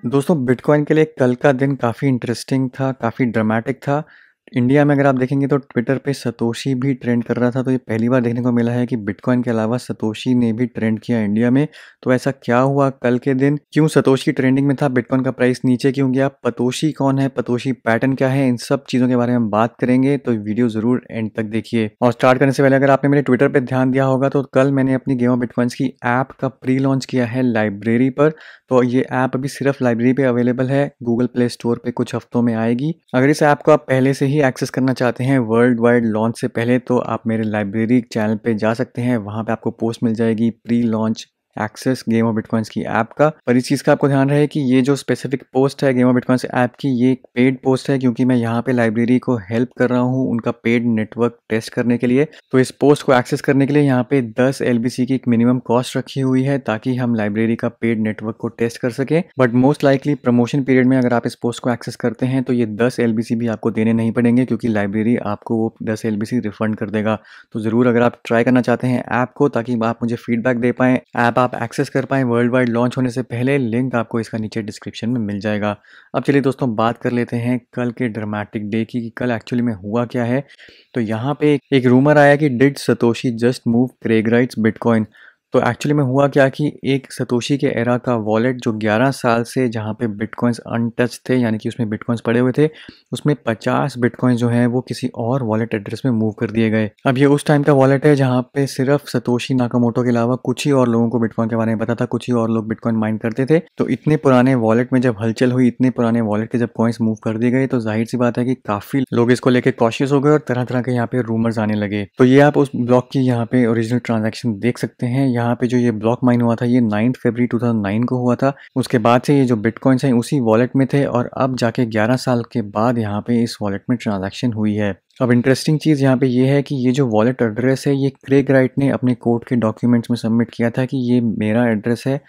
दोस्तों बिटकॉइन के लिए कल का दिन काफ़ी इंटरेस्टिंग था, काफ़ी ड्रामेटिक था। इंडिया में अगर आप देखेंगे तो ट्विटर पे सतोशी भी ट्रेंड कर रहा था, तो ये पहली बार देखने को मिला है कि बिटकॉइन के अलावा सतोशी ने भी ट्रेंड किया इंडिया में। तो ऐसा क्या हुआ कल के दिन? क्यों सतोशी ट्रेंडिंग में था? बिटकॉइन का प्राइस नीचे क्यों गया? पतोशी कौन है? पतोशी पैटर्न क्या है? इन सब चीज़ों के बारे में हम बात करेंगे, तो वीडियो ज़रूर एंड तक देखिए। और स्टार्ट करने से पहले अगर आपने मेरे ट्विटर पे ध्यान दिया होगा तो कल मैंने अपनी गेम ऑफ बिटकॉइंस की ऐप का प्री लॉन्च किया है लाइब्रेरी पर। तो ये ऐप अभी सिर्फ लाइब्रेरी पे अवेलेबल है, गूगल प्ले स्टोर पे कुछ हफ्तों में आएगी। अगर इस ऐप को आप पहले से ही एक्सेस करना चाहते हैं वर्ल्ड वाइड लॉन्च से पहले, तो आप मेरे लाइब्रेरी चैनल पे जा सकते हैं। वहाँ पे आपको पोस्ट मिल जाएगी pre launch access game of bitcoins की ऐप का। पर इस चीज़ का आपको ध्यान रहे कि ये जो स्पेसिफिक पोस्ट है गेम ऑफ बिटकॉइंस ऐप की, ये एक पेड पोस्ट है, क्योंकि मैं यहाँ पे लाइब्रेरी को हेल्प कर रहा हूँ उनका पेड नेटवर्क टेस्ट करने के लिए। तो इस पोस्ट को एक्सेस करने के लिए यहाँ पे 10 LBC की एक मिनिमम कॉस्ट रखी हुई है, ताकि हम लाइब्रेरी का पेड नेटवर्क को टेस्ट कर सके। But most likely promotion period में अगर आप इस पोस्ट को एक्सेस करते हैं तो ये 10 LBC भी आपको देने नहीं पड़ेंगे, क्योंकि लाइब्रेरी आपको वो 10 LBC रिफंड कर देगा। तो ज़रूर अगर आप ट्राई करना चाहते हैं ऐप को, ताकि आप मुझे फीडबैक दे पाएँ, ऐप आप एक्सेस कर पाएँ वर्ल्ड वाइड लॉन्च होने से पहले, लिंक आपको इसका नीचे डिस्क्रिप्शन में मिल जाएगा। अब चलिए दोस्तों बात कर लेते हैं कल के ड्रामेटिक डे की, कि कल एक्चुअली में हुआ क्या है। तो यहाँ पे एक रूमर आया कि did Satoshi just move Craig rights bitcoin. तो एक्चुअली में हुआ क्या कि एक सतोशी के एरा का वॉलेट जो 11 साल से जहाँ पे बिटकॉइंस अनटच थे, यानी कि उसमें बिटकॉइंस पड़े हुए थे, उसमें 50 बिटकॉइंस जो हैं वो किसी और वॉलेट एड्रेस में मूव कर दिए गए। अब ये उस टाइम का वॉलेट है जहाँ पे सिर्फ सतोशी नाकामोटो के अलावा कुछ ही और लोगों को बिटकॉइन के बारे में पता था, कुछ ही और लोग बिटकॉइन माइन करते थे। तो इतने पुराने वॉलेट में जब हलचल हुई, इतने पुराने वॉलेट के जब कॉइन्स मूव कर दिए गए, तो जाहिर सी बात है कि काफी लोग इसको लेके कॉशियस हो गए और तरह तरह के यहाँ पे रूमर्स आने लगे। तो ये आप उस ब्लॉक की यहाँ पे ओरिजिनल ट्रांजैक्शन देख सकते हैं। यहाँ पे जो ये ब्लॉक माइन हुआ था ये 9 फरवरी 2009 को हुआ था। उसके बाद से ये जो बिटकॉइंस हैं उसी वॉलेट में थे, और अब जाके 11 साल के बाद यहाँ पे इस वॉलेट में ट्रांजैक्शन हुई है। अब इंटरेस्टिंग चीज़ यहाँ पे ये है कि ये जो वॉलेट एड्रेस है ये क्रेग राइट ने अपने कोर्ट के डॉक्यूमेंट्स में सबमिट किया था कि ये मेरा एड्रेस है,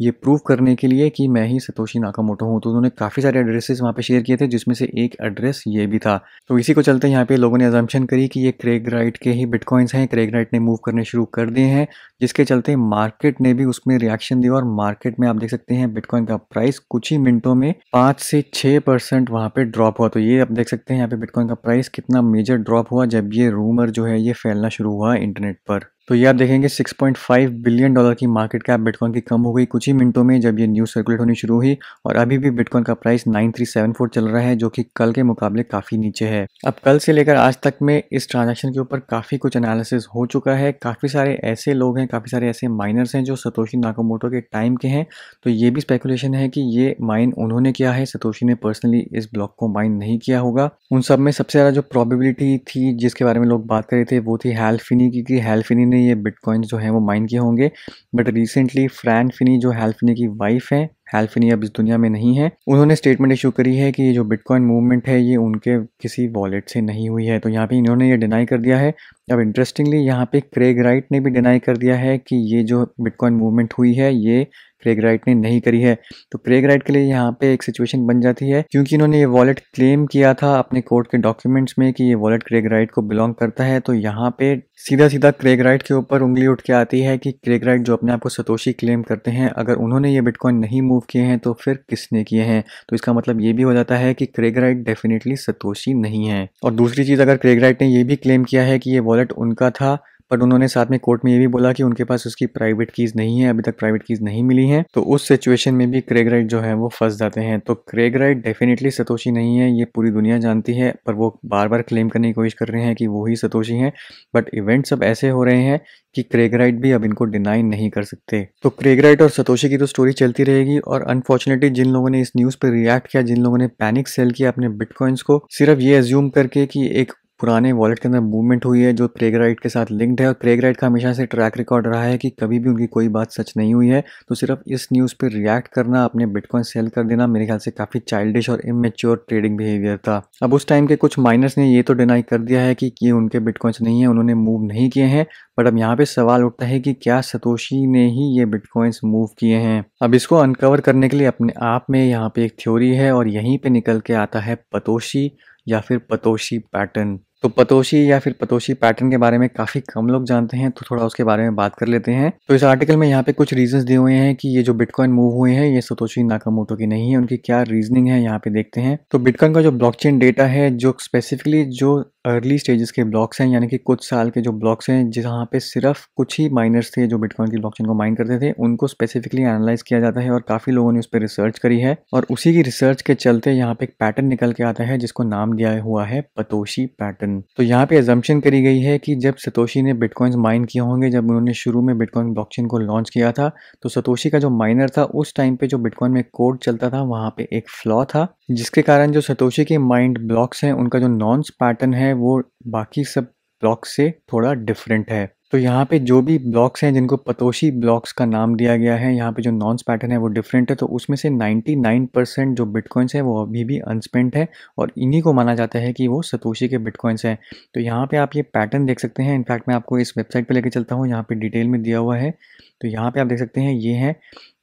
ये प्रूव करने के लिए कि मैं ही सतोशी नाकामोटो हूँ। तो उन्होंने काफ़ी सारे एड्रेसेस वहाँ पे शेयर किए थे, जिसमें से एक एड्रेस ये भी था। तो इसी को चलते यहाँ पे लोगों ने अजम्पशन करी कि ये क्रेग राइट के ही बिटकॉइंस हैं, क्रेग राइट ने मूव करने शुरू कर दिए हैं, जिसके चलते मार्केट ने भी उसमें रिएक्शन दिया। और मार्केट में आप देख सकते हैं बिटकॉइन का प्राइस कुछ ही मिनटों में 5 से 6% वहाँ पे ड्रॉप हुआ। तो ये आप देख सकते हैं यहाँ पे बिटकॉइन का प्राइस कितना मेजर ड्रॉप हुआ जब ये रूमर जो है ये फैलना शुरू हुआ इंटरनेट पर। तो ये आप देखेंगे $6.5 बिलियन की मार्केट कैप बिटकॉइन की कम हो गई कुछ ही मिनटों में जब ये न्यूज़ सर्कुलेट होनी शुरू हुई। और अभी भी बिटकॉइन का प्राइस 9374 चल रहा है, जो कि कल के मुकाबले काफ़ी नीचे है। अब कल से लेकर आज तक में इस ट्रांजैक्शन के ऊपर काफ़ी कुछ एनालिसिस हो चुका है। काफ़ी सारे ऐसे लोग हैं, काफ़ी सारे ऐसे माइनर्स हैं जो सतोशी नाकामोटो के टाइम के हैं। तो ये भी स्पेकुलेशन है कि ये माइन उन्होंने किया है, सतोशी ने पर्सनली इस ब्लॉक को माइन नहीं किया होगा। उन सब में सबसे ज़्यादा जो प्रोबेबिलिटी थी जिसके बारे में लोग बात कर रहे थे वो थी हैल फिनी की, कि हैल फिनी ने ये बिटकॉइंस जो हैं वो माइन किए होंगे। बट रिसेंटली फ्रैन फिनी जो हैल फिनी की वाइफ है, हैल फिनी अब इस दुनिया में नहीं है, उन्होंने स्टेटमेंट इशू करी है कि ये जो बिटकॉइन मूवमेंट है ये उनके किसी वॉलेट से नहीं हुई है। तो यहाँ पे इन्होंने ये डिनाई कर दिया है। अब इंटरेस्टिंगली यहाँ पे क्रेग राइट ने भी डिनाई कर दिया है कि ये जो बिटकॉइन मूवमेंट हुई है ये क्रेग राइट ने नहीं करी है। तो क्रेग राइट के लिए यहाँ पे एक सिचुएशन बन जाती है, क्योंकि इन्होंने ये वॉलेट क्लेम किया था अपने कोर्ट के डॉक्यूमेंट्स में कि ये वॉलेट क्रेग राइट को बिलोंग करता है। तो यहाँ पे सीधा सीधा क्रेग राइट के ऊपर उंगली उठ के आती है कि क्रेग राइट जो अपने आप को सतोशी क्लेम करते हैं, अगर उन्होंने ये बिटकॉइन नहीं मूव किए हैं तो फिर किसने किए हैं। तो इसका मतलब ये भी हो जाता है कि क्रेग राइट डेफिनेटली सतोशी नहीं है। और दूसरी चीज़, अगर क्रेग राइट ने ये भी क्लेम किया है कि ये वॉलेट उनका था, बट उन्होंने साथ में कोर्ट में ये भी बोला कि उनके पास उसकी प्राइवेट कीज़ नहीं है, अभी तक प्राइवेट कीज़ नहीं मिली हैं, तो उस सिचुएशन में भी क्रेग राइट जो है वो फंस जाते हैं। तो क्रेग राइट डेफिनेटली सतोशी नहीं है, ये पूरी दुनिया जानती है, पर वो बार बार क्लेम करने की कोशिश कर रहे हैं कि वो ही सतोशी हैं। बट इवेंट्स अब ऐसे हो रहे हैं कि क्रेग राइट भी अब इनको डिनाई नहीं कर सकते। तो क्रेग राइट और सतोशी की तो स्टोरी चलती रहेगी। और अनफॉर्चुनेटली जिन लोगों ने इस न्यूज़ पर रिएक्ट किया, जिन लोगों ने पैनिक सेल किया अपने बिटकॉइंस को, सिर्फ ये एज्यूम करके कि एक पुराने वॉलेट के अंदर मूवमेंट हुई है जो क्रेग राइट के साथ लिंक्ड है, और क्रेग राइट का हमेशा से ट्रैक रिकॉर्ड रहा है कि कभी भी उनकी कोई बात सच नहीं हुई है। तो सिर्फ इस न्यूज़ पे रिएक्ट करना, अपने बिटकॉइन सेल कर देना, मेरे ख्याल से काफ़ी चाइल्डिश और इमेच्योर ट्रेडिंग बिहेवियर था। अब उस टाइम के कुछ माइनर्स ने ये तो डिनाई कर दिया है कि ये उनके बिटकॉइंस नहीं है, उन्होंने मूव नहीं किए हैं। बट अब यहाँ पे सवाल उठता है कि क्या सतोशी ने ही ये बिटकॉइंस मूव किए हैं। अब इसको अनकवर करने के लिए अपने आप में यहाँ पे एक थ्योरी है, और यहीं पे निकल के आता है पतोशी या फिर पतोशी पैटर्न। तो पतोशी या फिर पतोशी पैटर्न के बारे में काफ़ी कम लोग जानते हैं, तो थोड़ा उसके बारे में बात कर लेते हैं। तो इस आर्टिकल में यहाँ पे कुछ रीजंस दिए हुए हैं कि ये जो बिटकॉइन मूव हुए हैं ये सतोशी नाकामोटो की नहीं है, उनकी क्या रीजनिंग है यहाँ पे देखते हैं। तो बिटकॉइन का जो ब्लॉकचेन डेटा है, जो स्पेसिफिकली जो अर्ली स्टेजेस के ब्लॉक्स हैं, यानी कि कुछ साल के जो ब्लॉक्स हैं जहाँ पे सिर्फ कुछ ही माइनर्स थे जो बिटकॉइन की ब्लॉकचेन को माइन करते थे, उनको स्पेसिफिकली एनालाइज किया जाता है और काफ़ी लोगों ने उस पर रिसर्च करी है। और उसी की रिसर्च के चलते यहाँ पे एक पैटर्न निकल के आता है जिसको नाम दिया हुआ है पतोशी पैटर्न। तो यहाँ पे अजम्पशन करी गई है कि जब सतोशी ने बिटकॉइंस माइन किए होंगे, जब उन्होंने शुरू में बिटकॉइन ब्लॉकचेन को लॉन्च किया था, तो सतोशी का जो माइनर था उस टाइम पे जो बिटकॉइन में कोड चलता था वहाँ पे एक फ्लॉ था, जिसके कारण जो सतोशी के माइंड ब्लॉक्स हैं उनका जो नॉन्स पैटर्न है वो बाकी सब ब्लॉक्स से थोड़ा डिफरेंट है। तो यहाँ पे जो भी ब्लॉक्स हैं जिनको पतोशी ब्लॉक्स का नाम दिया गया है, यहाँ पे जो नॉन्स पैटर्न है वो डिफरेंट है। तो उसमें से 99% जो बिटकॉइंस है वो अभी भी अनस्पेंट है और इन्हीं को माना जाता है कि वो सतोशी के बिटकॉइंस हैं। तो यहाँ पे आप ये पैटर्न देख सकते हैं। इनफैक्ट मैं आपको इस वेबसाइट पे लेके चलता हूँ, यहाँ पे डिटेल में दिया हुआ है। तो यहाँ पे आप देख सकते हैं ये हैं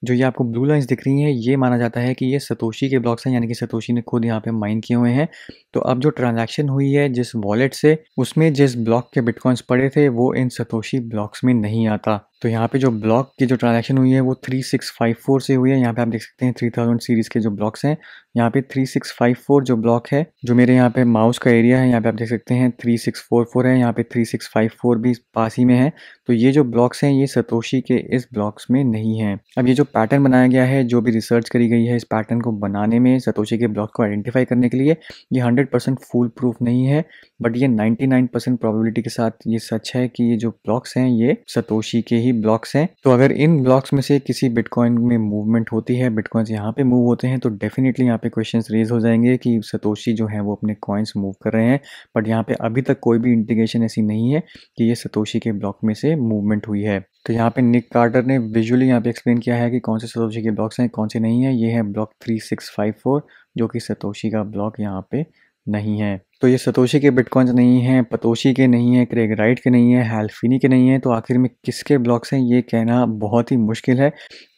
जो ये आपको ब्लू लाइंस दिख रही हैं, ये माना जाता है कि ये सतोशी के ब्लॉक्स हैं, यानी कि सतोशी ने खुद यहाँ पे माइन किए हुए हैं। तो अब जो ट्रांजैक्शन हुई है जिस वॉलेट से, उसमें जिस ब्लॉक के बिटकॉइंस पड़े थे वो इन सतोशी ब्लॉक्स में नहीं आता। तो यहाँ पे जो ब्लॉक की जो ट्रांजैक्शन हुई है वो 3654 से हुई है। यहाँ पे आप देख सकते हैं 3000 सीरीज़ के जो ब्लॉक्स हैं, यहाँ पे 3654 जो ब्लॉक है, जो मेरे यहाँ पे माउस का एरिया है यहाँ पे आप देख सकते हैं 3644 है, यहाँ पे 3654 भी पास ही में है। तो ये जो ब्लॉक्स हैं ये सतोशी के इस ब्लॉक्स में नहीं हैं। अब ये जो पैटर्न बनाया गया है, जो भी रिसर्च करी गई है इस पैटर्न को बनाने में, सतोशी के ब्लॉक को आइडेंटिफाई करने के लिए, ये 100% फुल प्रूफ नहीं है, बट ये 99% प्रोबेबिलिटी के साथ ये सच है कि ये जो ब्लॉक्स हैं ये सतोशी के ही ब्लॉक्स हैं। तो अगर इन ब्लॉक्स में से किसी बिटकॉइन में मूवमेंट होती है, बिटकॉइंस यहाँ पे मूव होते हैं, तो डेफिनेटली यहाँ पे क्वेश्चंस रेज हो जाएंगे कि सतोशी जो है वो अपने कॉइन्स मूव कर रहे हैं। बट यहाँ पे अभी तक कोई भी इंडिकेशन ऐसी नहीं है कि ये सतोशी के ब्लॉक में से मूवमेंट हुई है। तो यहाँ पे निक कार्टर ने विजुअली यहाँ पे एक्सप्लेन किया है कि कौन से सतोशी के ब्लॉक्स हैं, कौन से नहीं है। ये है ब्लॉक 3654 जो कि सतोशी का ब्लॉक यहाँ पे नहीं है। तो ये सतोशी के बिटकॉइंस नहीं हैं, पतोशी के नहीं है, क्रेग राइट के नहीं है, हैल फिनी के नहीं है। तो आखिर में किसके ब्लॉक्स हैं ये कहना बहुत ही मुश्किल है।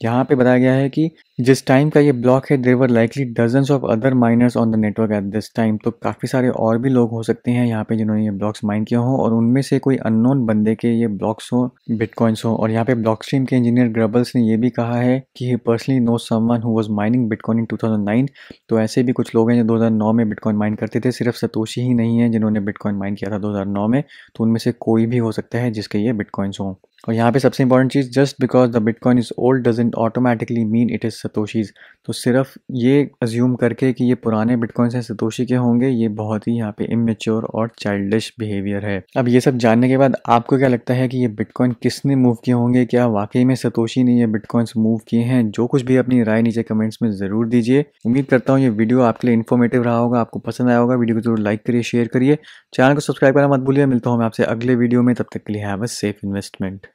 यहाँ पे बताया गया है कि जिस टाइम का ये ब्लॉक है there were likely dozens of other miners on the network at this time. तो काफ़ी सारे और भी लोग हो सकते हैं यहाँ पे जिन्होंने ये ब्लॉक्स माइन किया हो और उनमें से कोई अननोन बंदे के ये ब्लॉक्स हो, बिटकॉइंस हो। और यहाँ पे ब्लॉकस्ट्रीम के इंजीनियर ग्रबल्स ने ये भी कहा है कि he personally know someone who was mining bitcoin in 2009। तो ऐसे भी कुछ लोग हैं जो 2009 में बिटकॉइन माइन करते थे, सिर्फ सतोशी ही नहीं है जिन्होंने बिटकॉइन माइन किया था 2009 में। तो उनमें से कोई भी हो सकता है जिसके ये बिटकॉइंस हों। और यहाँ पे सबसे important cheese, just because the bitcoin is old doesn't automatically mean it is satoshis. तो सिर्फ ये अज्यूम करके कि ये पुराने बिटकॉइंस हैं सतोशी के होंगे, ये बहुत ही यहाँ पे इमेच्योर और चाइल्डिश बिहेवियर है। अब ये सब जानने के बाद आपको क्या लगता है कि ये बिटकॉइन किसने मूव किए होंगे? क्या वाकई में सतोशी ने ये बिटकॉइंस मूव किए हैं? जो कुछ भी अपनी राय नीचे कमेंट्स में ज़रूर दीजिए। उम्मीद करता हूँ ये वीडियो आपके लिए इन्फॉर्मेटिव रहा होगा, आपको पसंद आया होगा। वीडियो को जरूर लाइक करिए, शेयर करिए, चैनल को सब्सक्राइब करना मत भूलिए। मिलता हूँ मैं आपसे अगले वीडियो में, तब तक के लिए हैव अ सेफ इन्वेस्टमेंट।